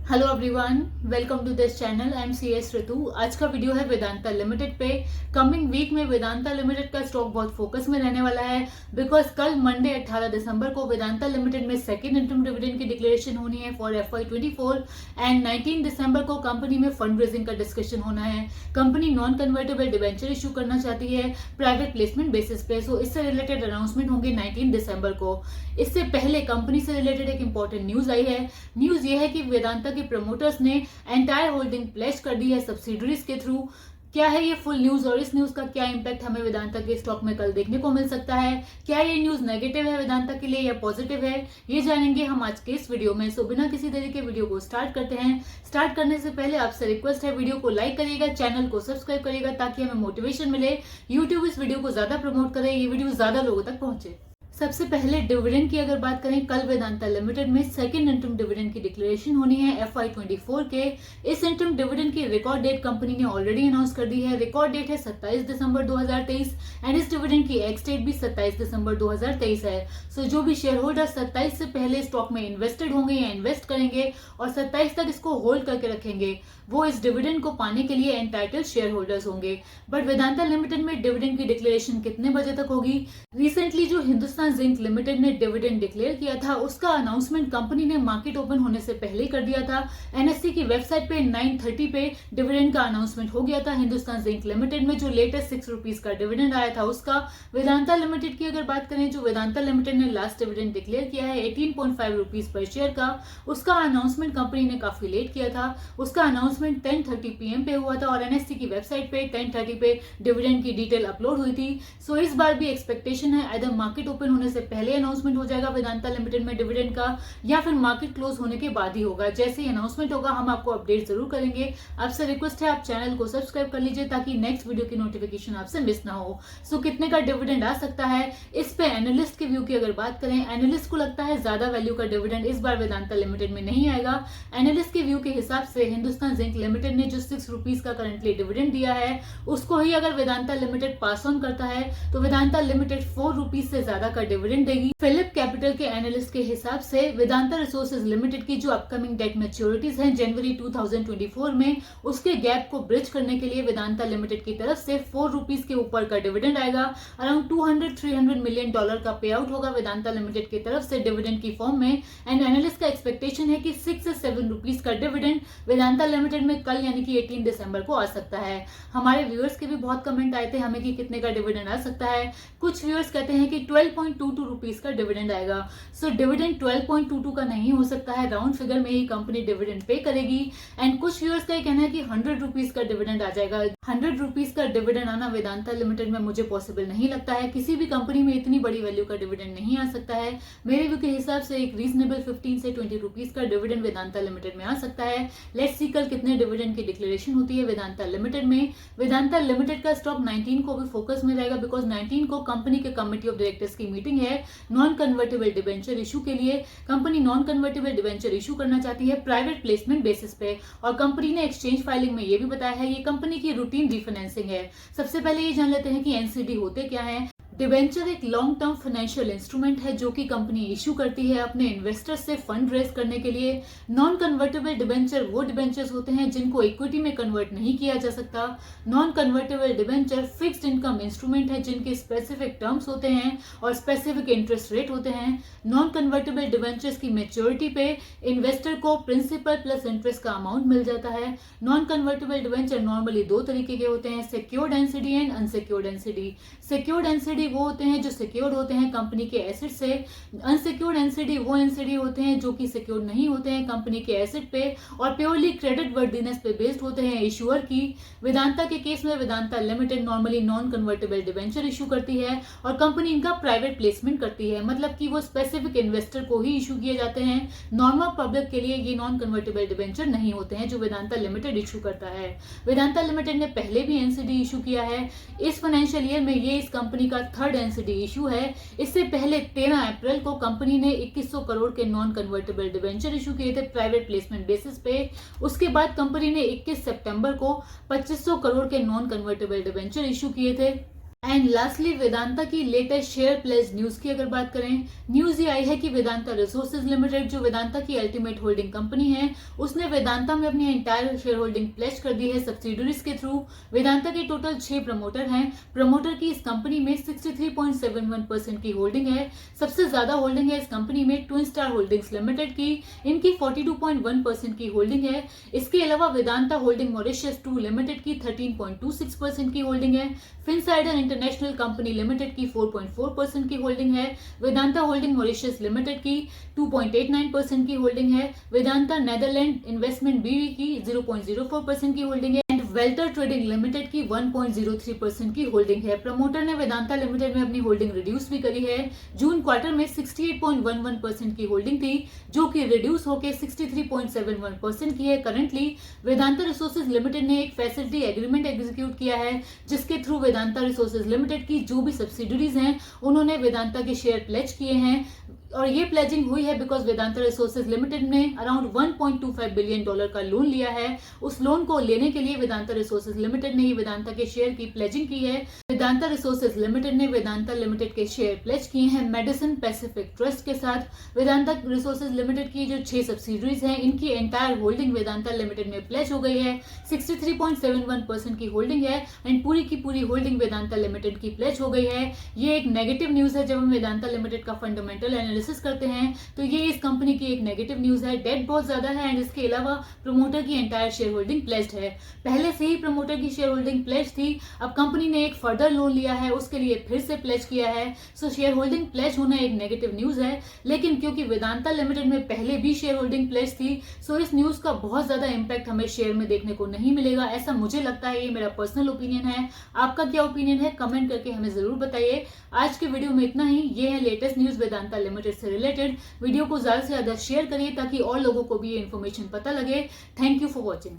Hello everyone, welcome to this channel. I am C S Ritu. आज का video है Vedanta limited पे। कमिंग वीक में वेदांता लिमिटेड का स्टॉक बहुत फोकस में रहने वाला है बिकॉज कल मंडे 18 दिसंबर को वेदांता लिमिटेड में सेकंड इंटरम डिविडेंड की डिक्लेरेशन होनी है फॉर FY24 एंड 19 दिसंबर को कंपनी में फंड रेजिंग का डिस्कशन होना है। Company non convertible debenture issue करना चाहती है प्राइवेट प्लेसमेंट बेसिस पे। सो इससे रिलेटेड अनाउंसमेंट होंगे 19 दिसंबर को। इससे पहले कंपनी से रिलेटेड एक इंपॉर्टेंट न्यूज आई है। न्यूज ये है कि वेदांता के प्रमोटर्स ने एंटायर होल्डिंग प्लेज कर दी है सब्सिडरीज के थ्रू। क्या है ये फुल न्यूज और इस न्यूज का क्या इंपैक्ट हमें वेदांता के स्टॉक में कल देखने को मिल सकता है? क्या ये न्यूज नेगेटिव है वेदांता के लिए या पॉजिटिव है, ये जानेंगे हम आज के इस वीडियो में। सो बिना किसी देरी के वीडियो को स्टार्ट करते हैं। स्टार्ट करने से पहले आपसे रिक्वेस्ट है, वीडियो को लाइक करिएगा, चैनल को सब्सक्राइब करिएगा ताकि हमें मोटिवेशन मिले, यूट्यूब इस वीडियो को ज्यादा प्रमोट करे, ये वीडियो ज्यादा लोगों तक पहुंचे। सबसे पहले डिविडेंड की अगर बात करें, कल वेदांता लिमिटेड में सेकंड इंटरम डिविडेंड की डिक्लेरेशन होनी है FY24 के। इस इंटरम डिविडेंड की रिकॉर्ड डेट कंपनी ने ऑलरेडी अनाउंस कर दी है। रिकॉर्ड डेट है 27 दिसंबर 2023 एंड इस डिविडेंड की एक्स डेट भी 27 दिसंबर 2023 है। सो जो भी शेयर होल्डर 27 से पहले स्टॉक में इन्वेस्टेड होंगे या इन्वेस्ट करेंगे और 27 तक इसको होल्ड करके रखेंगे, वो इस डिविडेंड को पाने के लिए एंटाइटल्ड शेयर होल्डर्स होंगे। बट वेदांता लिमिटेड में डिविडेंड की डिक्लेरेशन कितने बजे तक होगी? रिसेंटली जो हिंदुस्तान जिंक लिमिटेड ने डिविडेंड डिक्लेयर किया था उसका अनाउंसमेंट कंपनी ने मार्केट ओपन होने से पहले ही कर दिया था। NSE की वेबसाइट पे 9:30 पे डिविडेंड का अनाउंसमेंट हो गया था। हिंदुस्तान जिंक लिमिटेड में जो लेटेस्ट 6 रुपीज का डिविडेंड आया था उसका। वेदांता लिमिटेड की अगर बात करें, जो वेदांता लिमिटेड ने लास्ट डिविडेंड डिक्लेयर किया है 18.5 रुपीज पर शेयर का, उसका अनाउंसमेंट कंपनी ने काफी लेट किया था। उसका अनाउंसमेंट 10:30 PM पे हुआ था और NSE की वेबसाइट पे 10:30 पे डिविडेंड की डिटेल अपलोड हुई थी। सो इस बार भी एक्सपेक्टेशन है आइदर मार्केट ओपन होने से पहले अनाउंसमेंट हो जाएगा वेदांता लिमिटेड में डिविडेंड का, या फिर मार्केट क्लोज होने के बाद ही होगा। जैसे ही अनाउंसमेंट होगा हम आपको अपडेट जरूर करेंगे। आपसे रिक्वेस्ट है आप चैनल को सब्सक्राइब कर लीजिए ताकि नेक्स्ट वीडियो की नोटिफिकेशन आपसे मिस ना हो। सो कितने का डिविडेंड आ सकता है, इस पे एनालिस्ट के व्यू की अगर बात करें, एनालिस्ट को लगता है ज्यादा वैल्यू का डिविडेंड इस बार वेदांता लिमिटेड में नहीं आएगा। एनालिस्ट के व्यू के हिसाब से हिंदुस्तान जिंक लिमिटेड ने जो 6 रुपीज का करंटली डिविडेंड दिया है उसको ही अगर वेदांता लिमिटेड पास ऑन करता है तो वेदांता लिमिटेड 4 रुपीज से ज्यादा का डिविडेंड देगी। फिलिप कैपिटल के एनालिस्ट के हिसाब से वेदांता रिसोर्सेज लिमिटेड की जो अपकमिंग डेट मैच्योरिटीज हैं जनवरी 2024 में, उसके गैप को ब्रिज करने के लिए वेदांता लिमिटेड की तरफ से 4 रुपीज के ऊपर का डिविडेंड आएगा। अराउंड $200-300 मिलियन का पे आउट होगा वेदांता लिमिटेड की तरफ से डिविडेंड की फॉर्म में। एंड एनालिस्ट का एक्सपेक्टेशन है कि 6 से 7 रुपीज का डिविडेंड वेदांता लिमिटेड में कल यानी कि 18 दिसंबर को आ सकता है। हमारे व्यूअर्स के भी बहुत कमेंट आए थे हमें कि कितने का डिविडेंड आ सकता है। कुछ व्यूअर्स कहते हैं कि 12.22 रुपीज का डिविडेंड आएगा। सो डिविडेंड 12.22 का नहीं हो सकता है, राउंड फिगर में ही कंपनी डिविडेंड पे करेगी। एंड कुछ व्यूअर्स का ये कहना है कि 100 रुपीज का डिविडेंड आ जाएगा। 100 रुपीज का डिविडेंड आना वेदांता लिमिटेड में मुझे पॉसिबल नहीं लगता है। किसी भी कंपनी में इतनी बड़ी वैल्यू का डिविडेंड नहीं आ सकता है। मेरे व्यू के हिसाब से एक रीजनेबल 15 से 20 रुपीज का डिविडेंड वेदांता लिमिटेड में आ सकता है। लेट्स सी कल कितने डिविडेंड की डिक्लेरेशन होती है वेदांता लिमिटेड में। वेदांता लिमिटेड का स्टॉक 19 को भी फोकस में रहेगा बिकॉज 19 को कंपनी के कमिटी ऑफ डायरेक्टर्स की मीटिंग है नॉन कन्वर्टेबल डिवेंचर इशू के लिए। Company non convertible debenture issue करना चाहती है प्राइवेट प्लेसमेंट बेसिस पे और कंपनी ने एक्सचेंज फाइलिंग में ये भी बताया है ये कंपनी की रूटीन रिफाइनेंसिंग है। सबसे पहले ये जान लेते हैं कि NCD होते क्या है। डिवेंचर एक लॉन्ग टर्म फाइनेंशियल इंस्ट्रूमेंट है जो कि कंपनी इशू करती है अपने इन्वेस्टर्स से फंड रेज करने के लिए। नॉन कन्वर्टेबल डिवेंचर वो डिवेंचर्स होते हैं जिनको इक्विटी में कन्वर्ट नहीं किया जा सकता। Non convertible debenture fixed income instrument है जिनके स्पेसिफिक टर्म्स होते हैं और स्पेसिफिक इंटरेस्ट रेट होते हैं। नॉन कन्वर्टेबल डिवेंचर्स की मेच्योरिटी पे इन्वेस्टर को प्रिंसिपल प्लस इंटरेस्ट का अमाउंट मिल जाता है। नॉन कन्वर्टेबल डिवेंचर नॉर्मली दो तरीके के होते हैं, secured NCD and unsecured NCD. Secured NCD वो होते हैं जो सिक्योर्ड होते हैं कंपनी के एसेट से। अनसिक्योर्ड एनसीडी वो एनसीडी होते हैं जो कि सिक्योर्ड नहीं होते हैं कंपनी के एसेट पे और प्योरली क्रेडिट वर्दीनेस पे बेस्ड होते हैं इशूअर की। वेदांता के केस में Vedanta limited normally non convertible debenture issue करती है और कंपनी इनका प्राइवेट प्लेसमेंट करती है, मतलब कि वो स्पेसिफिक इन्वेस्टर को ही इशू किए जाते हैं। नॉर्मल पब्लिक के लिए ये नॉन कन्वर्टेबल डिवेंचर नहीं होते हैं जो वेदांता लिमिटेड इशू करता है। वेदांता लिमिटेड ने पहले भी एनसीडी इशू किया है। इस फाइनेंशियल ईयर में ये इस कंपनी का थर्ड एनसीडी इशू है। इससे पहले 13 अप्रैल को कंपनी ने 2100 करोड़ के नॉन कन्वर्टेबल डिवेंचर इशू किए थे प्राइवेट प्लेसमेंट बेसिस पे। उसके बाद कंपनी ने 21 सितंबर को 2500 करोड़ के नॉन कन्वर्टेबल डिवेंचर इशू किए थे। एंड लास्टली वेदांता की लेटेस्ट शेयर प्लेज न्यूज की अगर बात करें, न्यूज ये आई है कि वेदांता रिसोर्सेज लिमिटेड जो वेदांता की अल्टीमेट होल्डिंग कंपनी है, उसने वेदांता में अपनी एंटायर शेयर होल्डिंग प्लेज कर दी है सब्सिडरीज के थ्रू। वेदांता के टोटल 6 प्रमोटर हैं। प्रमोटर की इस कंपनी में 63.71% की होल्डिंग है। सबसे ज्यादा होल्डिंग है इस कंपनी में ट्विन स्टार होल्डिंग्स लिमिटेड की, इनकी 42.1% की होल्डिंग है। इसके अलावा वेदांता होल्डिंग मॉरिशस 2 लिमिटेड की 13.26% की होल्डिंग है। फिनसाइडर इंटरनेशनल कंपनी लिमिटेड की 4.4% की होल्डिंग है। वेदांता होल्डिंग मॉरिशस लिमिटेड की 2.89% की होल्डिंग है। वेदांता नेदरलैंड इन्वेस्टमेंट बीवी की 0.04% की होल्डिंग है। वेल्टर ट्रेडिंग लिमिटेड की 1.03% की होल्डिंग है। प्रमोटर ने वेदांता लिमिटेड में अपनी होल्डिंग रिड्यूस भी करी है। जून क्वार्टर में 68.11% की होल्डिंग थी, जो कि रिड्यूस होकर 63.71% की है करंटली। वेदांता रिसोर्सेज लिमिटेड ने एक फैसिलिटी एग्रीमेंट एग्जीक्यूट किया है, जिसके थ्रू वेदांता रिसोर्सेज लिमिटेड की जो भी सब्सिडरीज हैं, उन्होंने वेदांता के शेयर प्लेज किए हैं। और ये प्लेजिंग हुई है बिकॉज वेदांता रिसोर्सेज लिमिटेड ने अराउंड $1.25 बिलियन का लोन लिया है। उस लोन को लेने के लिए वेदांता रिसोर्सेज लिमिटेड ने ही वेदांता के शेयर की प्लेजिंग की है। वेदांता रिसोर्सेज लिमिटेड ने वेदांता लिमिटेड के शेयर प्लेज किए हैं मेडिसिन पैसिफिक ट्रस्ट के साथ। वेदांता रिसोर्सेज लिमिटेड की जो 6 सब्सिडरीज हैं, इनकी एंटायर होल्डिंग वेदांता लिमिटेड में प्लेज हो गई है। 63.71% की होल्डिंग है एंड पूरी की पूरी होल्डिंग वेदांता लिमिटेड की प्लेज हो गई है। ये एक नेगेटिव न्यूज है। जब हम वेदांता लिमिटेड का फंडामेंटल एनालिसिस करते हैं तो ये इस कंपनी की एक नेगेटिव न्यूज है। डेट बहुत ज्यादा है एंड इसके अलावा प्रमोटर की एंटायर शेयर होल्डिंग प्लेज्ड है। पहले से ही प्रमोटर की शेयर होल्डिंग प्लेज थी, अब कंपनी ने एक फर्दर लोन लिया है, उसके लिए फिर से प्लेज किया है। सो शेयर होल्डिंग प्लेज होना एक नेगेटिव न्यूज है। लेकिन क्योंकि वेदांता लिमिटेड में पहले भी शेयर होल्डिंग प्लेज थी, सो इस न्यूज का बहुत ज्यादा इंपैक्ट हमें शेयर में देखने को नहीं मिलेगा, ऐसा मुझे लगता है। ये मेरा पर्सनल ओपिनियन है। आपका क्या ओपिनियन है कमेंट करके हमें जरूर बताइए। आज के वीडियो में इतना ही। ये है लेटेस्ट न्यूज वेदांता लिमिटेड से रिलेटेड। वीडियो को ज्यादा से ज्यादा शेयर करिए ताकि और लोगों को भी ये इन्फॉर्मेशन पता लगे। Thank you for watching.